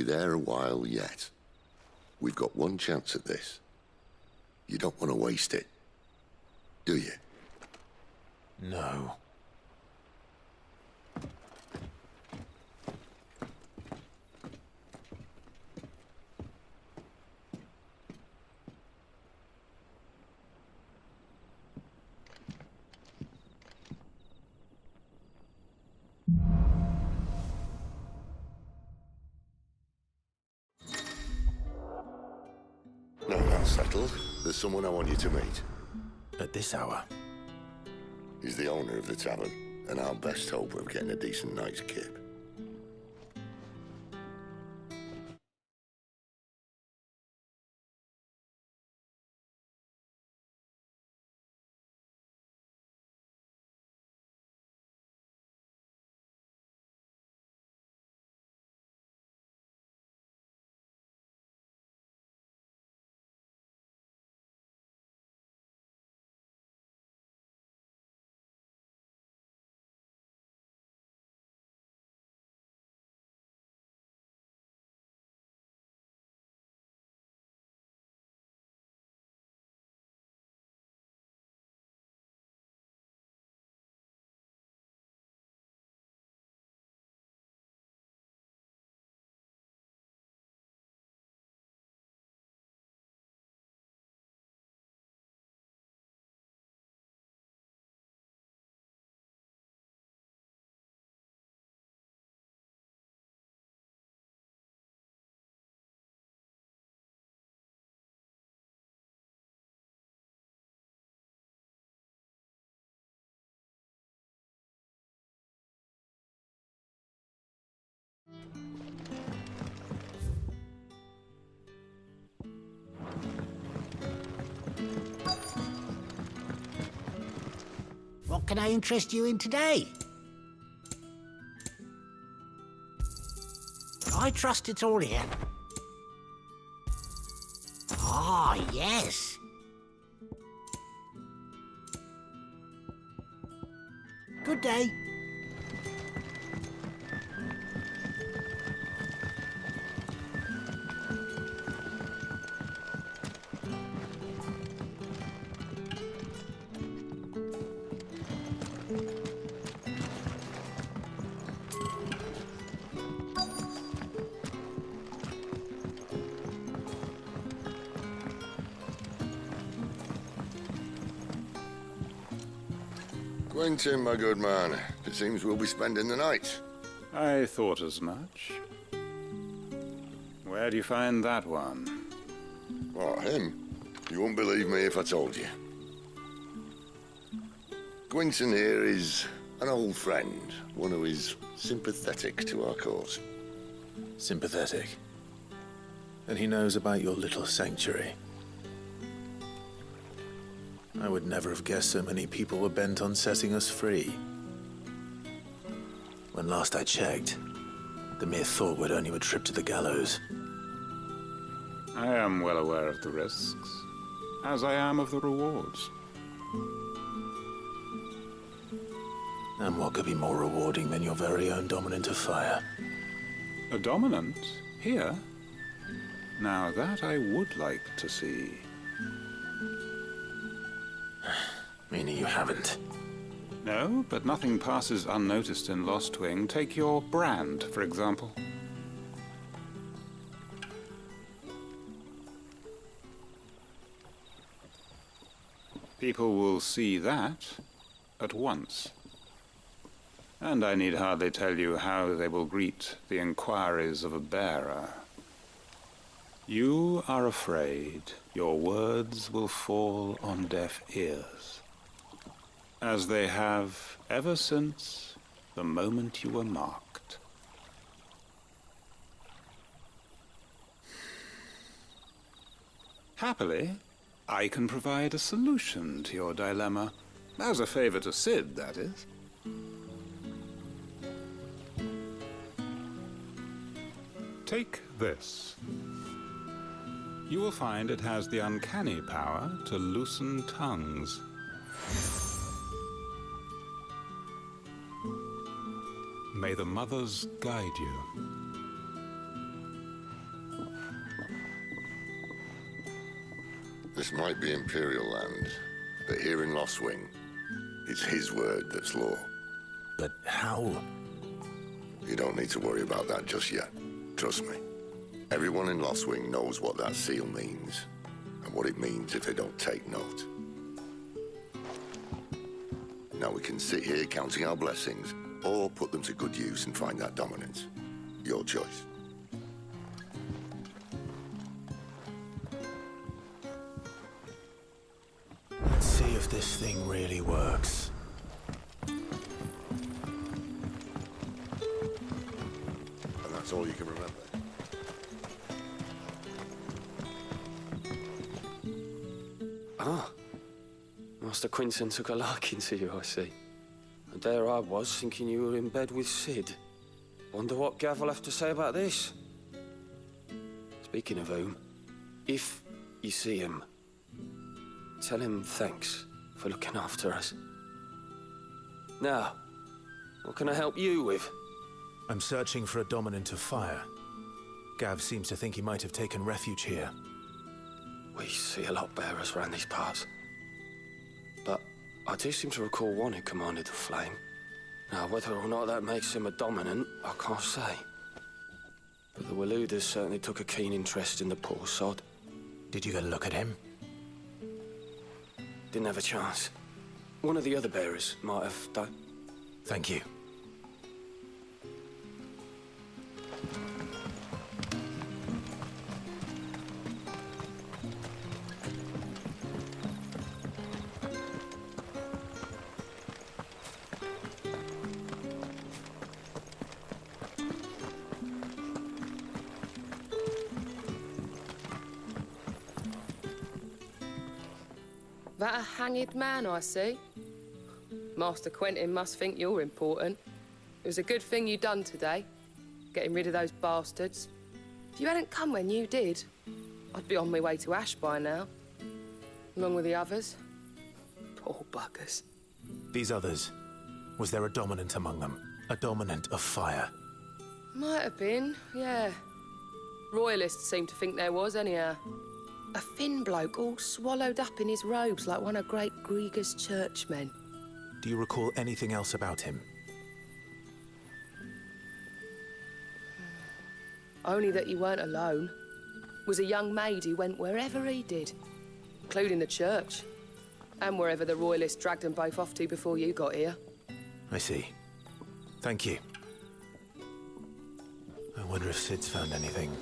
be there a while yet. We've got one chance at this. You don't want to waste it, do you? No. No, that's settled. There's someone I want you to meet. At this hour? He's the owner of the tavern, and our best hope of getting a decent night's kip. What can I interest you in today? I trust it's all here. Ah, yes. Good day. Quentin, my good man. It seems we'll be spending the night. I thought as much. Where do you find that one? What, him? You wouldn't believe me if I told you. Quentin here is an old friend, one who is sympathetic to our cause. Sympathetic. And he knows about your little sanctuary. I would never have guessed so many people were bent on setting us free. When last I checked, the mere thought would earn you a trip to the gallows. I am well aware of the risks, as I am of the rewards. And what could be more rewarding than your very own dominant of fire? A dominant? Here? Now that I would like to see. Meaning you haven't. No, but nothing passes unnoticed in Lostwing. Take your brand, for example. People will see that at once. And I need hardly tell you how they will greet the inquiries of a bearer. You are afraid your words will fall on deaf ears, as they have ever since the moment you were marked. Happily, I can provide a solution to your dilemma, as a favor to Cid, that is. Take this. You will find it has the uncanny power to loosen tongues. May the mothers guide you. This might be Imperial land, but here in Lostwing, it's his word that's law. But how? You don't need to worry about that just yet. Trust me. Everyone in Lostwing knows what that seal means, and what it means if they don't take note. Now we can sit here counting our blessings, or put them to good use and find that dominance. Your choice. Let's see if this thing really works. And that's all you can remember. Ah. Master Quinton took a liking to you, I see. And there I was, thinking you were in bed with Sid. Wonder what Gav will have to say about this. Speaking of whom, if you see him, tell him thanks for looking after us. Now, what can I help you with? I'm searching for a dominant of fire. Gav seems to think he might have taken refuge here. We see a lot bearers around these parts. But I do seem to recall one who commanded the flame. Now, whether or not that makes him a dominant, I can't say. But the Waluders certainly took a keen interest in the poor sod. Did you get a look at him? Didn't have a chance. One of the other bearers might have done. Thank you. That a hanged man, I see. Master Quentin must think you're important. It was a good thing you done today, getting rid of those bastards. If you hadn't come when you did, I'd be on my way to Ash by now, along with the others. Poor buggers. These others, was there a dominant among them? A dominant of fire? Might have been, yeah. Royalists seem to think there was, anyhow. A thin bloke all swallowed up in his robes like one of Great Grieger's churchmen. Do you recall anything else about him? Only that he weren't alone. Was a young maid who went wherever he did, including the church, and wherever the Royalists dragged them both off to before you got here. I see. Thank you. I wonder if Sid's found anything.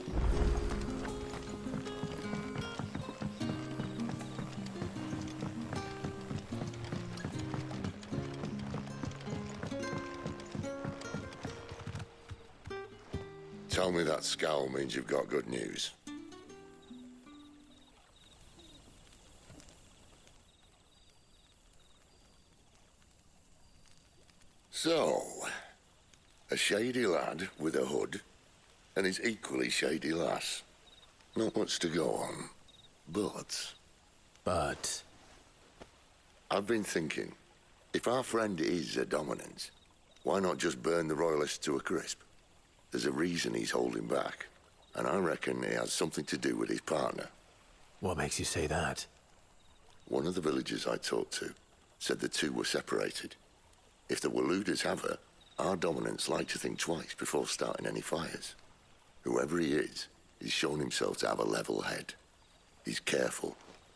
Tell me that scowl means you've got good news. So, a shady lad with a hood, and his equally shady lass. Not much to go on, but... But... I've been thinking, if our friend is a dominant, why not just burn the Royalists to a crisp? There's a reason he's holding back, and I reckon it has something to do with his partner. What makes you say that? One of the villagers I talked to said the two were separated. If the Waluders have her, our dominants like to think twice before starting any fires. Whoever he is, he's shown himself to have a level head. He's careful,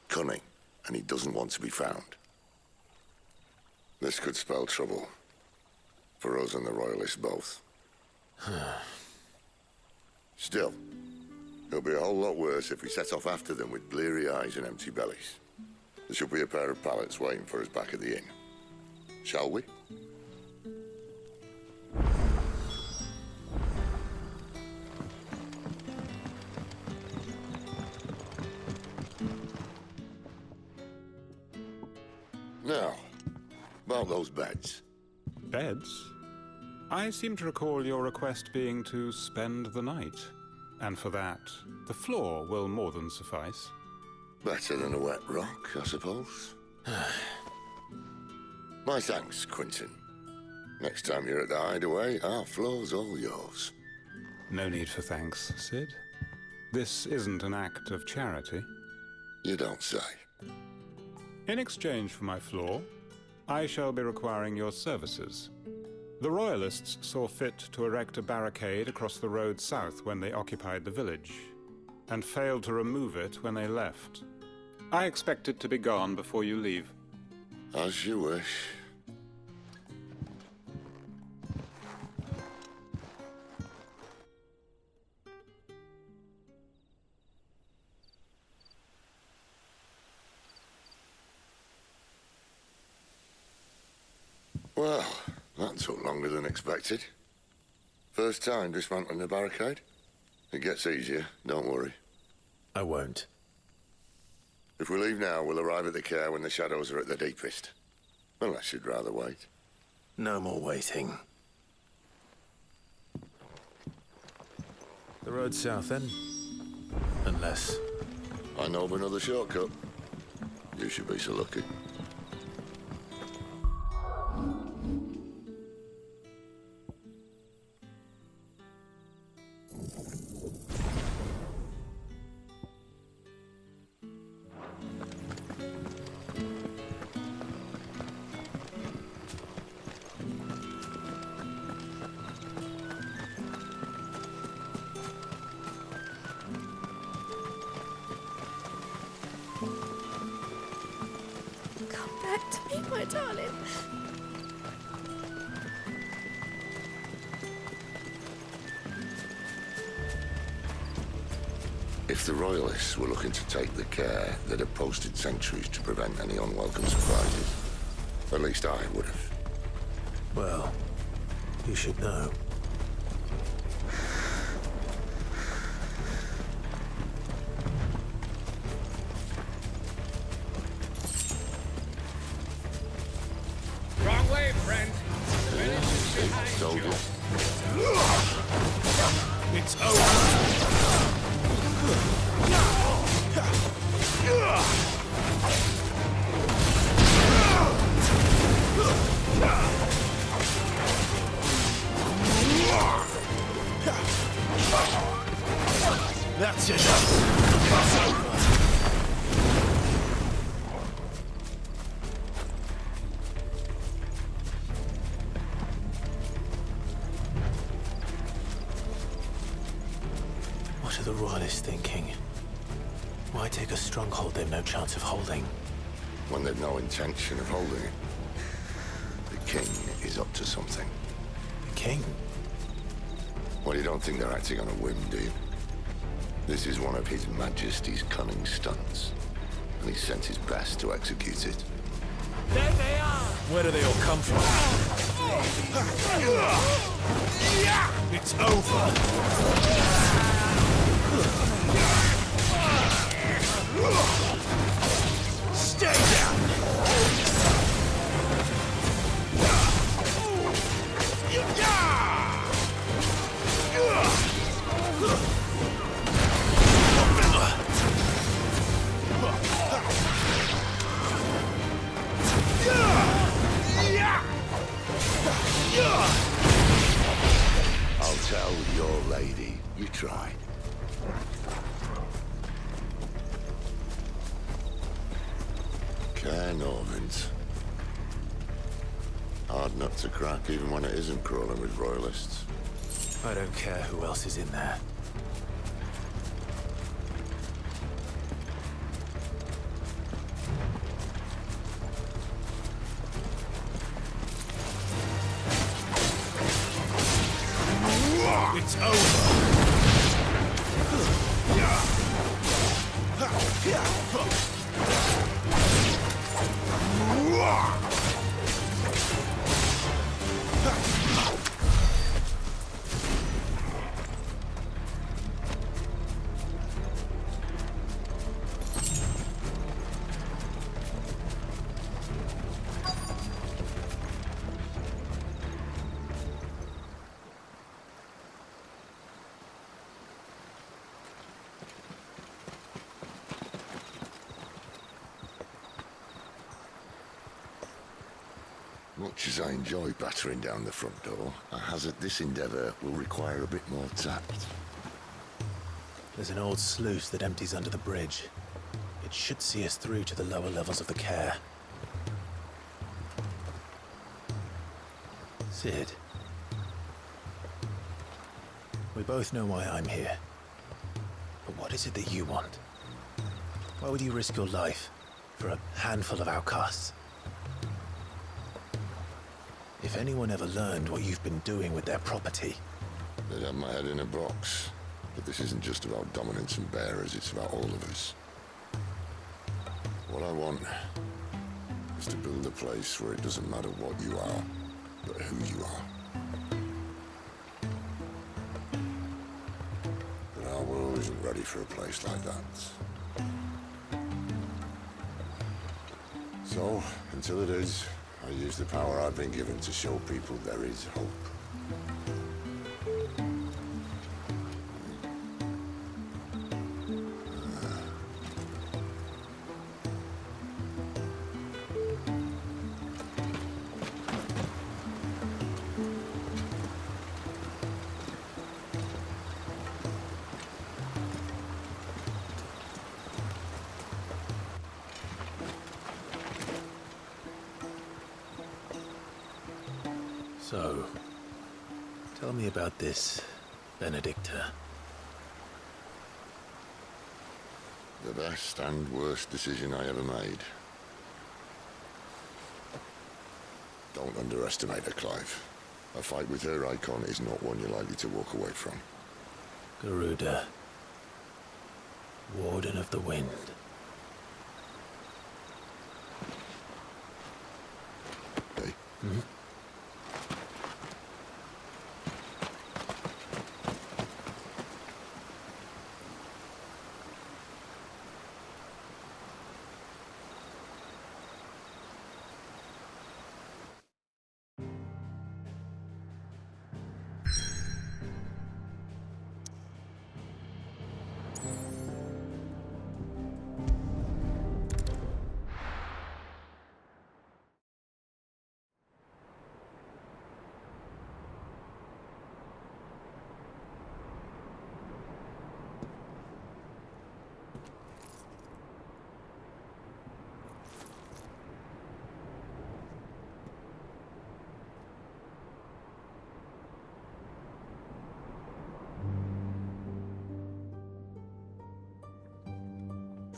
cunning, and he doesn't want to be found. This could spell trouble. For us and the Royalists both. Still, it'll be a whole lot worse if we set off after them with bleary eyes and empty bellies. There should be a pair of pallets waiting for us back at the inn. Shall we? Now, about those beds. Beds? I seem to recall your request being to spend the night. And for that, the floor will more than suffice. Better than a wet rock, I suppose. My thanks, Quinton. Next time you're at the hideaway, our floor's all yours. No need for thanks, Sid. This isn't an act of charity. You don't say. In exchange for my floor, I shall be requiring your services. The Royalists saw fit to erect a barricade across the road south when they occupied the village, and failed to remove it when they left. I expect it to be gone before you leave. As you wish. Well, that took longer than expected. First time dismantling the barricade? It gets easier, don't worry. I won't. If we leave now, we'll arrive at the Care when the shadows are at their deepest. Unless you'd rather wait. No more waiting. The road south, then? Unless... I know of another shortcut. You should be so lucky. Come back to me, my darling. If the Royalists were looking to take the Care, they'd have posted sentries to prevent any unwelcome surprises. At least I would have. Well, you should know. Wrong way, friend. The village is behind you. Soldiers. It's over! That's enough! What are the Royalists thinking? Why take a stronghold they've no chance of holding? When they've no intention of holding it. The King is up to something. The King? Well, you don't think they're acting on a whim, do you? This is one of His Majesty's cunning stunts, and he sent his best to execute it. There they are! Where do they all come from? It's over! Stay down! I'll tell your lady you tried. Care Norvins. Hard nut to crack, even when it isn't crawling with Royalists. I don't care who else is in there. It's over! Much as I enjoy battering down the front door, I hazard this endeavour will require a bit more tact. There's an old sluice that empties under the bridge. It It should see us through to the lower levels of the care. Cid. We both know why I'm here. But what is it that you want? Why would you risk your life for a handful of outcasts? If anyone ever learned what you've been doing with their property... They'd have my head in a box. But this isn't just about dominance and bearers, it's about all of us. What I want is to build a place where it doesn't matter what you are, but who you are. But our world isn't ready for a place like that. So, until it is, I use the power I've been given to show people there is hope. So, tell me about this Benedicta. The best and worst decision I ever made. Don't underestimate her, Clive. A fight with her icon is not one you're likely to walk away from. Garuda. Warden of the Wind. Hey?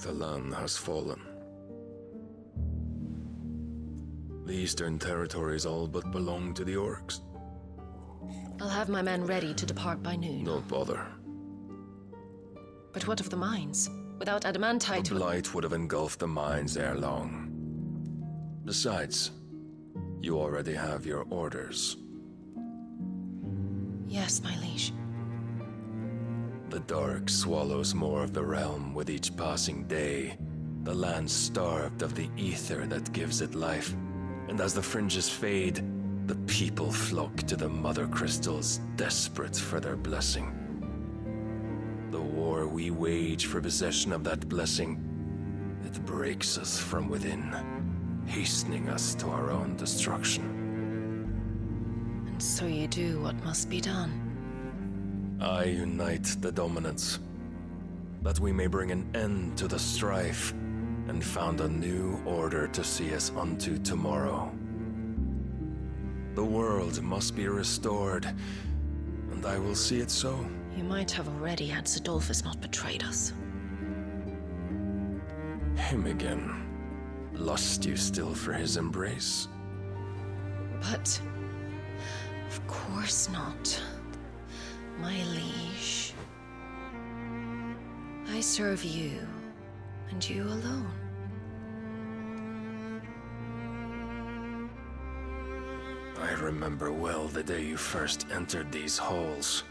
The Lan has fallen. The Eastern Territories all but belong to the Orcs. I'll have my men ready to depart by noon. Don't bother. But what of the mines? Without adamantite... The Blight would have engulfed the mines ere long. Besides, you already have your orders. Yes, my liege. The dark swallows more of the realm with each passing day. The land starved of the ether that gives it life. And as the fringes fade, the people flock to the mother crystals, desperate for their blessing. The war we wage for possession of that blessing, it breaks us from within, hastening us to our own destruction. And so you do what must be done. I unite the dominants, that we may bring an end to the strife, and found a new order to see us unto tomorrow. The world must be restored, and I will see it so. You might have already had Sidolphus not betrayed us. Him again. Lust you still for his embrace? But... of course not. My liege. I serve you, and you alone. I remember well the day you first entered these halls.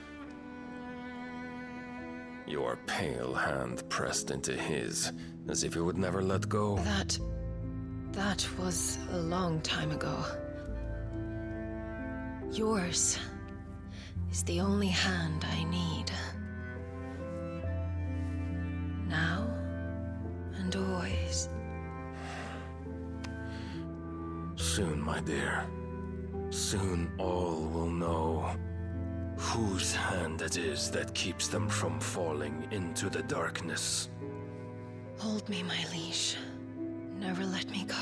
Your pale hand pressed into his, as if you would never let go. That was a long time ago. Yours is the only hand I need. Now and always. Soon, my dear. Soon all will know whose hand it is that keeps them from falling into the darkness. Hold me, my liege. Never let me go.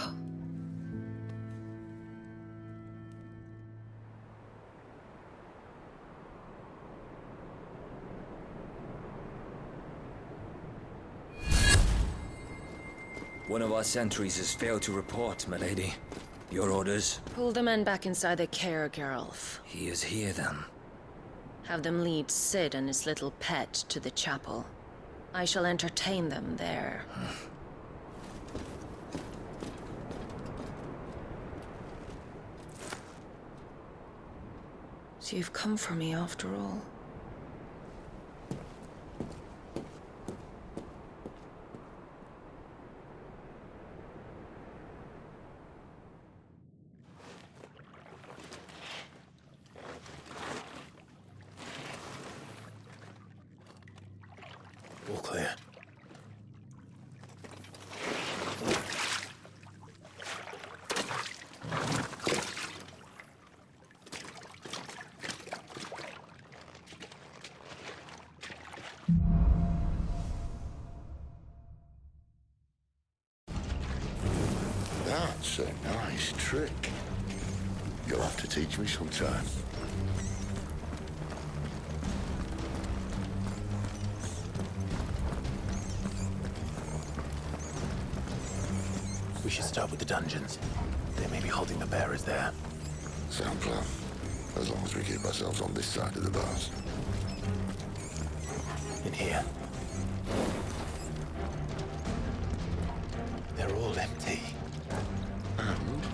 One of our sentries has failed to report, milady. Your orders? Pull the men back inside the care, Geralf. He is here, then. Have them lead Cid and his little pet to the chapel. I shall entertain them there. So you've come for me after all. All clear. That's a nice trick. You'll have to teach me sometime. We should start with the dungeons. They may be holding the bearers there. Sound plan. As long as we keep ourselves on this side of the bars. In here. They're all empty. And?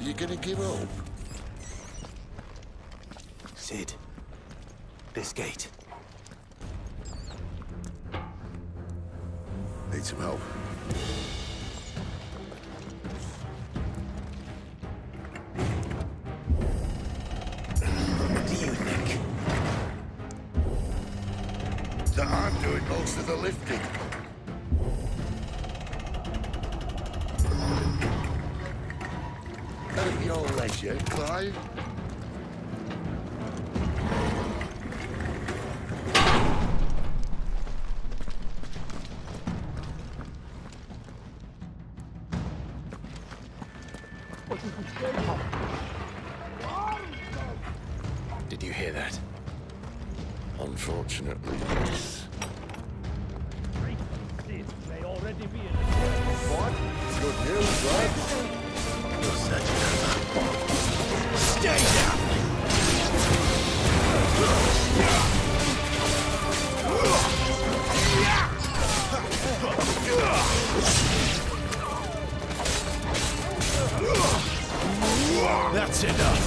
You gonna give up? Cid. This gate. Need some help? What do you think? That I'm doing most of the lifting. At your leisure, Clive. Did you hear that? Unfortunately, yes. May already be in What? Good news, right? Your search is over. Stay down! That's enough!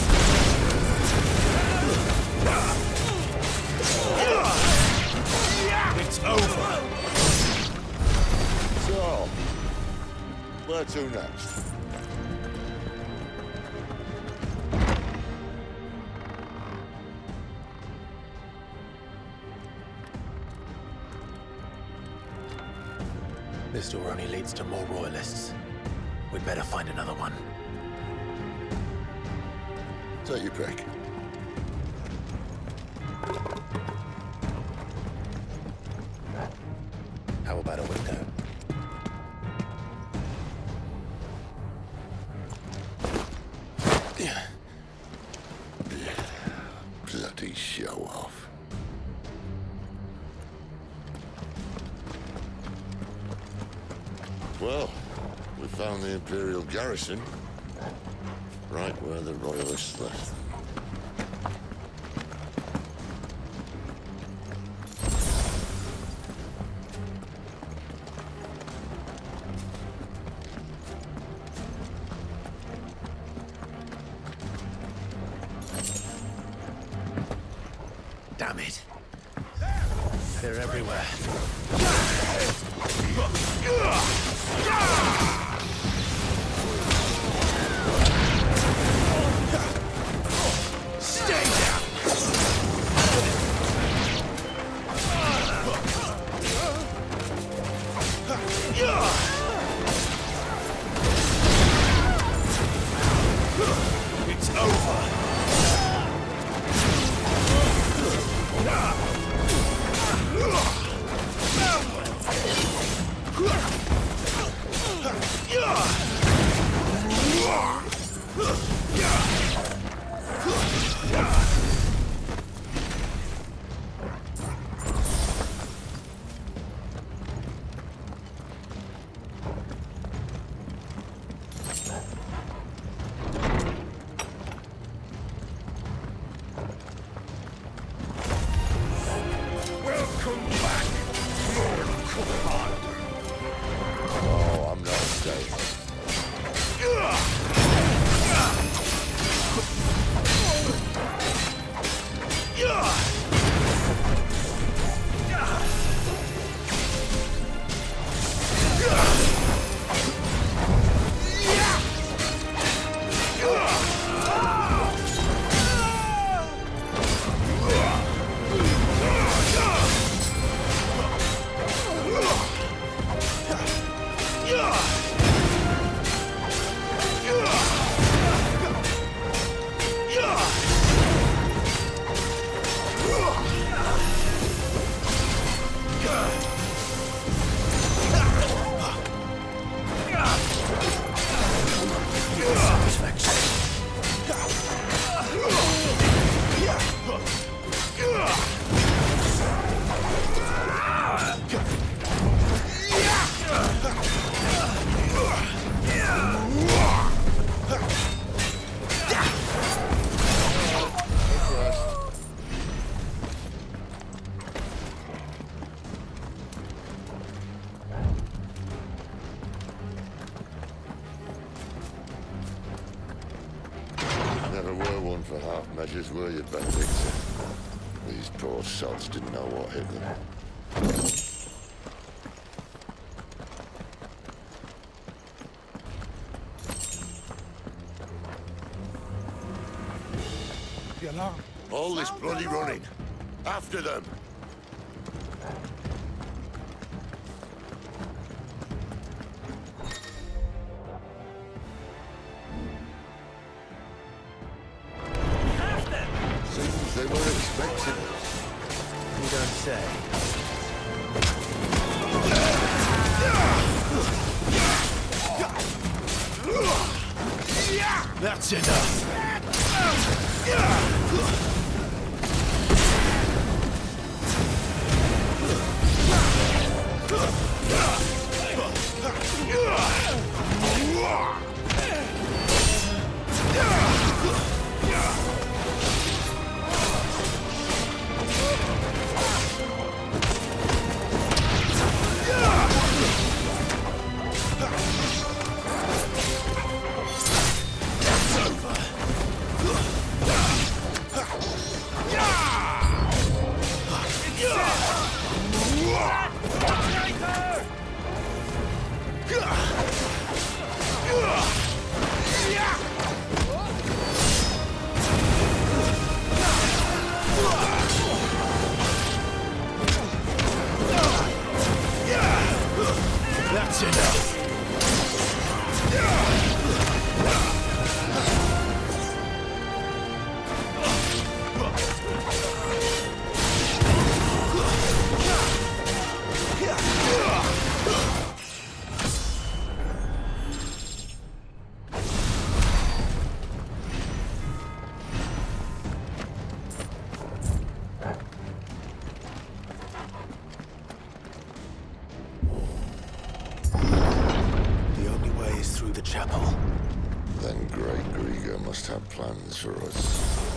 It's over! So, where to next? This door only leads to more royalists. We'd better find another one. Take your pick. How about a window? Bloody show off. Well, we found the Imperial garrison. Right where the Royalists left them. Damn it. They're everywhere. Stay down! It's over! were one for half measures, were you, Benedicta? These poor sods didn't know what hit them. The alarm. All this bloody running. After them. Seems they were expecting us. You don't say. That's enough. That's enough. The only way is through the chapel. Then Great Grieger must have plans for us.